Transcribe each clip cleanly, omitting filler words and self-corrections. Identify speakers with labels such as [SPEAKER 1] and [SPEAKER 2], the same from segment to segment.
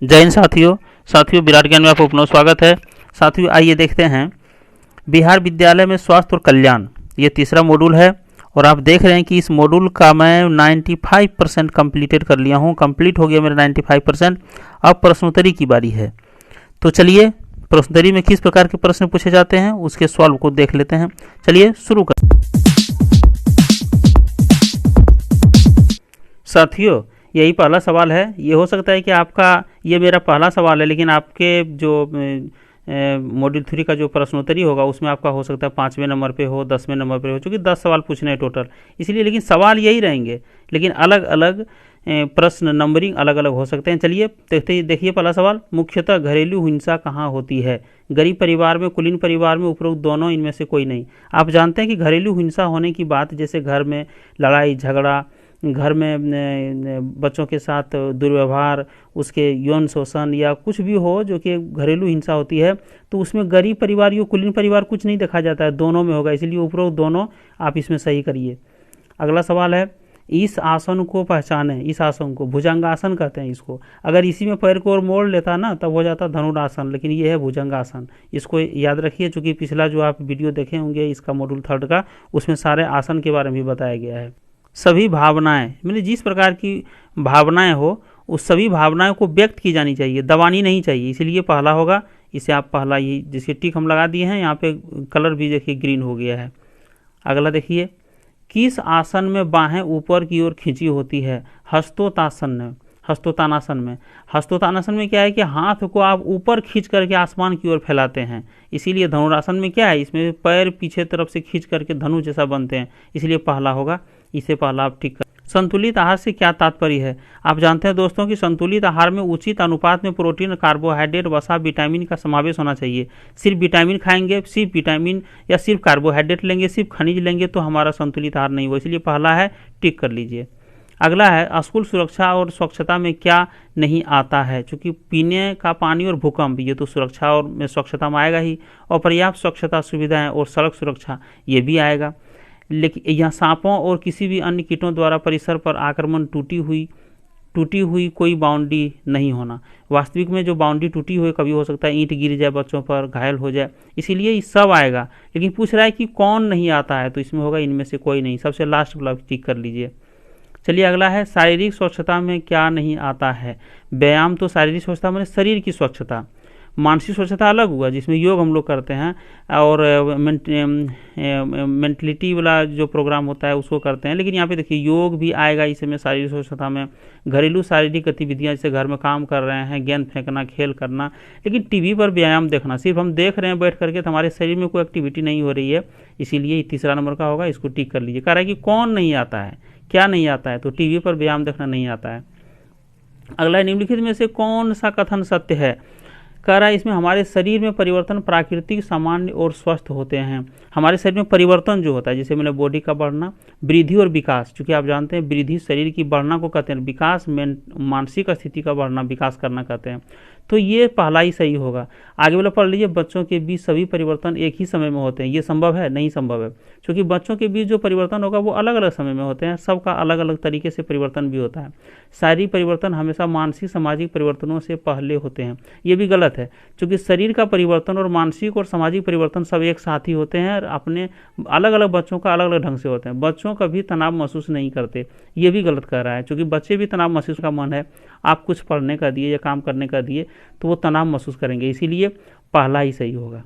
[SPEAKER 1] जय हिंद साथियों विराट ज्ञान में आपका पुनः स्वागत है। साथियों आइए देखते हैं बिहार विद्यालय में स्वास्थ्य और कल्याण, ये तीसरा मॉड्यूल है और आप देख रहे हैं कि इस मॉड्यूल का मैं 95% कंप्लीटेड कर लिया हूँ। कंप्लीट हो गया मेरा 95%। अब प्रश्नोत्तरी की बारी है, तो चलिए प्रश्नोत्तरी में किस प्रकार के प्रश्न पूछे जाते हैं उसके सवाल को देख लेते हैं। चलिए शुरू कर। साथियों यही पहला सवाल है। ये हो सकता है कि आपका ये मेरा पहला सवाल है, लेकिन आपके जो मॉड्यूल 3 का जो प्रश्नोत्तरी होगा उसमें आपका हो सकता है 5वें नंबर पे हो, 10वें नंबर पे हो, क्योंकि 10 सवाल पूछने हैं टोटल, इसलिए लेकिन सवाल यही रहेंगे, लेकिन अलग अलग प्रश्न नंबरिंग अलग अलग हो सकते हैं। चलिए देखिए पहला सवाल, मुख्यतः घरेलू हिंसा कहाँ होती है? गरीब परिवार में, कुलीन परिवार में, उपरोक्त दोनों, इनमें से कोई नहीं। आप जानते हैं कि घरेलू हिंसा होने की बात, जैसे घर में लड़ाई झगड़ा, घर में बच्चों के साथ दुर्व्यवहार, उसके यौन शोषण या कुछ भी हो जो कि घरेलू हिंसा होती है, तो उसमें गरीब परिवार या कुलीन परिवार कुछ नहीं देखा जाता है, दोनों में होगा, इसलिए उपरोक्त दोनों आप इसमें सही करिए। अगला सवाल है, इस आसन को पहचानें। इस आसन को भुजंगासन कहते हैं इसको। अगर इसी में पैर को और मोड़ लेता ना तब हो जाता धनुरासन, लेकिन ये है भुजंगासन। इसको याद रखिए, चूँकि पिछला जो आप वीडियो देखे होंगे इसका मॉड्यूल 3 का, उसमें सारे आसन के बारे में भी बताया गया है। सभी भावनाएं, मतलब जिस प्रकार की भावनाएं हो उस सभी भावनाओं को व्यक्त की जानी चाहिए, दबानी नहीं चाहिए, इसलिए पहला होगा। इसे आप पहला, ये जिसके टिक हम लगा दिए हैं, यहाँ पे कलर भी देखिए ग्रीन हो गया है। अगला देखिए, किस आसन में बाहें ऊपर की ओर खींची होती है? हस्तोत्तासन में। हस्तोत्तानासन में। हस्तोत्तानासन में क्या है कि हाथ को आप ऊपर खींच करके आसमान की ओर फैलाते हैं, इसीलिए धनुरासन में क्या है, इसमें पैर पीछे तरफ से खींच करके धनु जैसा बनते हैं, इसलिए पहला होगा। इसे पहला आप ठीक कर। संतुलित आहार से क्या तात्पर्य है? आप जानते हैं दोस्तों कि संतुलित आहार में उचित अनुपात में प्रोटीन, कार्बोहाइड्रेट, वसा, विटामिन का समावेश होना चाहिए। सिर्फ विटामिन खाएंगे, सिर्फ विटामिन या सिर्फ कार्बोहाइड्रेट लेंगे, सिर्फ खनिज लेंगे तो हमारा संतुलित आहार नहीं हुआ, इसलिए पहला है, टिक कर लीजिए। अगला है, स्कूल सुरक्षा और स्वच्छता में क्या नहीं आता है? क्योंकि पीने का पानी और भूकंप, ये तो सुरक्षा और में स्वच्छता में आएगा ही, और पर्याप्त स्वच्छता सुविधाएं और सड़क सुरक्षा ये भी आएगा। लेकिन यहाँ सांपों और किसी भी अन्य कीटों द्वारा परिसर पर आक्रमण, टूटी हुई कोई बाउंड्री नहीं होना। वास्तविक में जो बाउंड्री टूटी हुई, कभी हो सकता है ईंट गिर जाए, बच्चों पर घायल हो जाए, इसीलिए ये सब आएगा। लेकिन पूछ रहा है कि कौन नहीं आता है, तो इसमें होगा इनमें से कोई नहीं, सबसे लास्ट वाला टिक कर लीजिए। चलिए अगला है, शारीरिक स्वच्छता में क्या नहीं आता है? व्यायाम तो शारीरिक स्वच्छता मतलब शरीर की स्वच्छता। मानसिक स्वच्छता अलग हुआ, जिसमें योग हम लोग करते हैं, और मेंटलिटी वाला जो प्रोग्राम होता है उसको करते हैं, लेकिन यहाँ पे देखिए योग भी आएगा इसमें शारीरिक स्वच्छता में। घरेलू शारीरिक गतिविधियाँ, जैसे घर में काम कर रहे हैं, गेंद फेंकना, खेल करना, लेकिन टीवी पर व्यायाम देखना, सिर्फ हम देख रहे हैं बैठ करके, तो हमारे शरीर में कोई एक्टिविटी नहीं हो रही है, इसीलिए तीसरा नंबर का होगा, इसको टिक कर लीजिए। कह रहा है कि कौन नहीं आता है, क्या नहीं आता है, तो टीवी पर व्यायाम देखना नहीं आता है। अगला, निम्नलिखित में से कौन सा कथन सत्य है? कह रहा है इसमें हमारे शरीर में परिवर्तन प्राकृतिक, सामान्य और स्वस्थ होते हैं। हमारे शरीर में परिवर्तन जो होता है, जैसे मैंने बॉडी का बढ़ना, वृद्धि और विकास, क्योंकि आप जानते हैं वृद्धि शरीर की बढ़ना को कहते हैं, विकास मानसिक स्थिति का बढ़ना, विकास करना कहते हैं, तो ये पहला ही सही होगा। आगे वाला पढ़ लीजिए, बच्चों के बीच सभी परिवर्तन एक ही समय में होते हैं, ये संभव है? नहीं संभव है, क्योंकि बच्चों के बीच जो परिवर्तन होगा वो अलग अलग समय में होते हैं, सबका अलग अलग तरीके से परिवर्तन भी होता है। शारीरिक परिवर्तन हमेशा मानसिक सामाजिक परिवर्तनों से पहले होते हैं, ये भी गलत है, क्योंकि शरीर का परिवर्तन और मानसिक और सामाजिक परिवर्तन सब एक साथ ही होते हैं, और अपने अलग अलग बच्चों का अलग अलग ढंग से होते हैं। बच्चों कभी तनाव महसूस नहीं करते, ये भी गलत कर रहा है, क्योंकि बच्चे भी तनाव महसूस का मन है, आप कुछ पढ़ने का दिए या काम करने का दिए तो वो तनाव महसूस करेंगे, इसीलिए पहला ही सही होगा।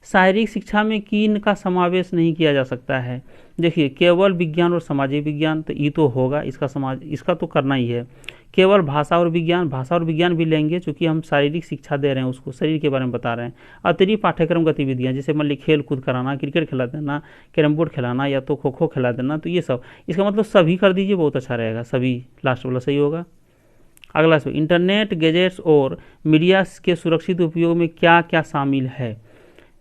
[SPEAKER 1] शारीरिक शिक्षा में किन का समावेश नहीं किया जा सकता है? देखिए, केवल विज्ञान और सामाजिक विज्ञान, तो ये तो होगा, इसका तो करना ही है। केवल भाषा और विज्ञान भी लेंगे, क्योंकि हम शारीरिक शिक्षा दे रहे हैं, उसको शरीर के बारे में बता रहे हैं। अतिरिक्त पाठ्यक्रम गतिविधियां, जैसे मान ली खेल कूद कराना, क्रिकेट खिला देना, कैरम बोर्ड खिलाना, या तो खो खो खिला देना, तो ये सब, इसका मतलब सभी कर दीजिए, बहुत अच्छा रहेगा, सभी लास्ट वाला सही होगा। अगला, इंटरनेट, गैजेट्स और मीडिया के सुरक्षित उपयोग में क्या क्या शामिल है?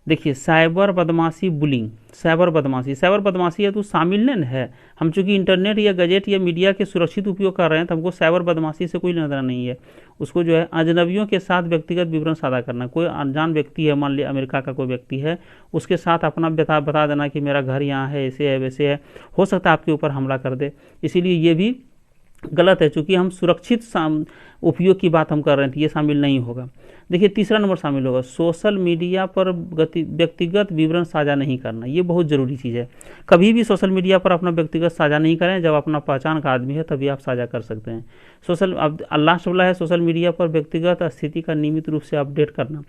[SPEAKER 1] देखिए, साइबर बदमाशी, बुलिंग, साइबर बदमाशी है तो शामिल नहीं है। हम चूंकि इंटरनेट या गैजेट या मीडिया के सुरक्षित उपयोग कर रहे हैं, तो हमको साइबर बदमाशी से कोई लेना नहीं है। उसको जो है अजनबियों के साथ व्यक्तिगत विवरण साझा करना, कोई अनजान व्यक्ति है, मान लिया अमेरिका का कोई व्यक्ति है, उसके साथ अपना बता देना कि मेरा घर यहाँ है, ऐसे है वैसे है, हो सकता है आपके ऊपर हमला कर दे, इसीलिए ये भी गलत है, चूंकि हम सुरक्षित उपयोग की बात हम कर रहे हैं, तो ये शामिल नहीं होगा। देखिए तीसरा नंबर शामिल होगा सोशल मीडिया पर व्यक्तिगत विवरण साझा नहीं करना। ये बहुत ज़रूरी चीज़ है। कभी भी सोशल मीडिया पर अपना व्यक्तिगत साझा नहीं करें, जब अपना पहचान का आदमी है तभी आप साझा कर सकते हैं। अब लास्ट वाला है सोशल मीडिया पर व्यक्तिगत स्थिति का नियमित रूप से अपडेट करना।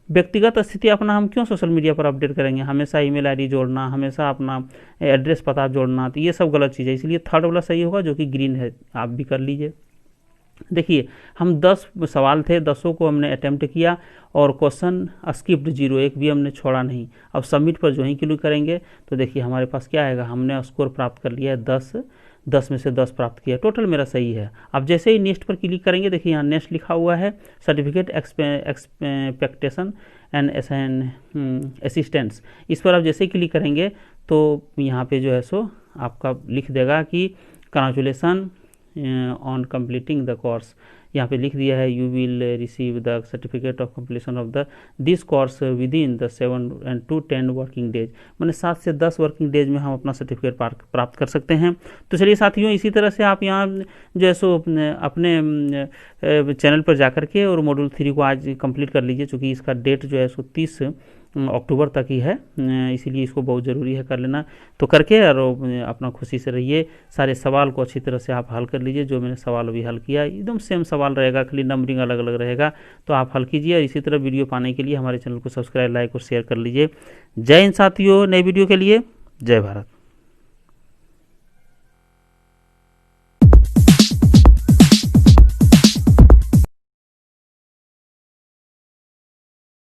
[SPEAKER 1] व्यक्तिगत स्थिति अपना हम क्यों सोशल मीडिया पर अपडेट करेंगे, हमेशा ईमेल आईडी जोड़ना, हमेशा अपना एड्रेस पता जोड़ना, तो ये सब गलत चीज़ है। इसलिए थर्ड वाला सही होगा जो कि ग्रीन है, आप भी कर लीजिए। देखिए हम 10 सवाल थे, 10 को हमने अटेम्प्ट किया और क्वेश्चन स्किप्ड 0, एक भी हमने छोड़ा नहीं। अब सबमिट पर जो ही क्लिक करेंगे तो देखिए हमारे पास क्या आएगा, हमने स्कोर प्राप्त कर लिया है 10 में से 10 प्राप्त किया, टोटल मेरा सही है। अब जैसे ही नेक्स्ट पर क्लिक करेंगे, देखिए यहाँ नेक्स्ट लिखा हुआ है सर्टिफिकेट एक्सपेक्टेशन एंड असिस्टेंस, इस पर आप जैसे ही क्लिक करेंगे तो यहाँ पे जो है सो आपका लिख देगा कि congratulation on completing the course. यहाँ पे लिख दिया है you will receive the certificate of completion of the this course with in the 7 to 10 working days, मैंने 7 से 10 वर्किंग डेज में हम अपना सर्टिफिकेट प्राप्त कर सकते हैं। तो चलिए साथियों, इसी तरह से आप यहाँ जो है सो अपने चैनल पर जाकर के और मॉड्यूल 3 को आज कंप्लीट कर लीजिए, चूँकि इसका डेट जो है सो 30 अक्टूबर तक ही है, इसीलिए इसको बहुत ज़रूरी है कर लेना। तो करके और अपना खुशी से रहिए, सारे सवाल को अच्छी तरह से आप हल कर लीजिए। जो मैंने सवाल अभी हल किया एकदम सेम सवाल रहेगा, खाली नंबरिंग अलग अलग रहेगा, तो आप हल कीजिए। और इसी तरह वीडियो पाने के लिए हमारे चैनल को सब्सक्राइब, लाइक और शेयर कर लीजिए। जय हिंद साथियों, नए वीडियो के लिए जय भारत।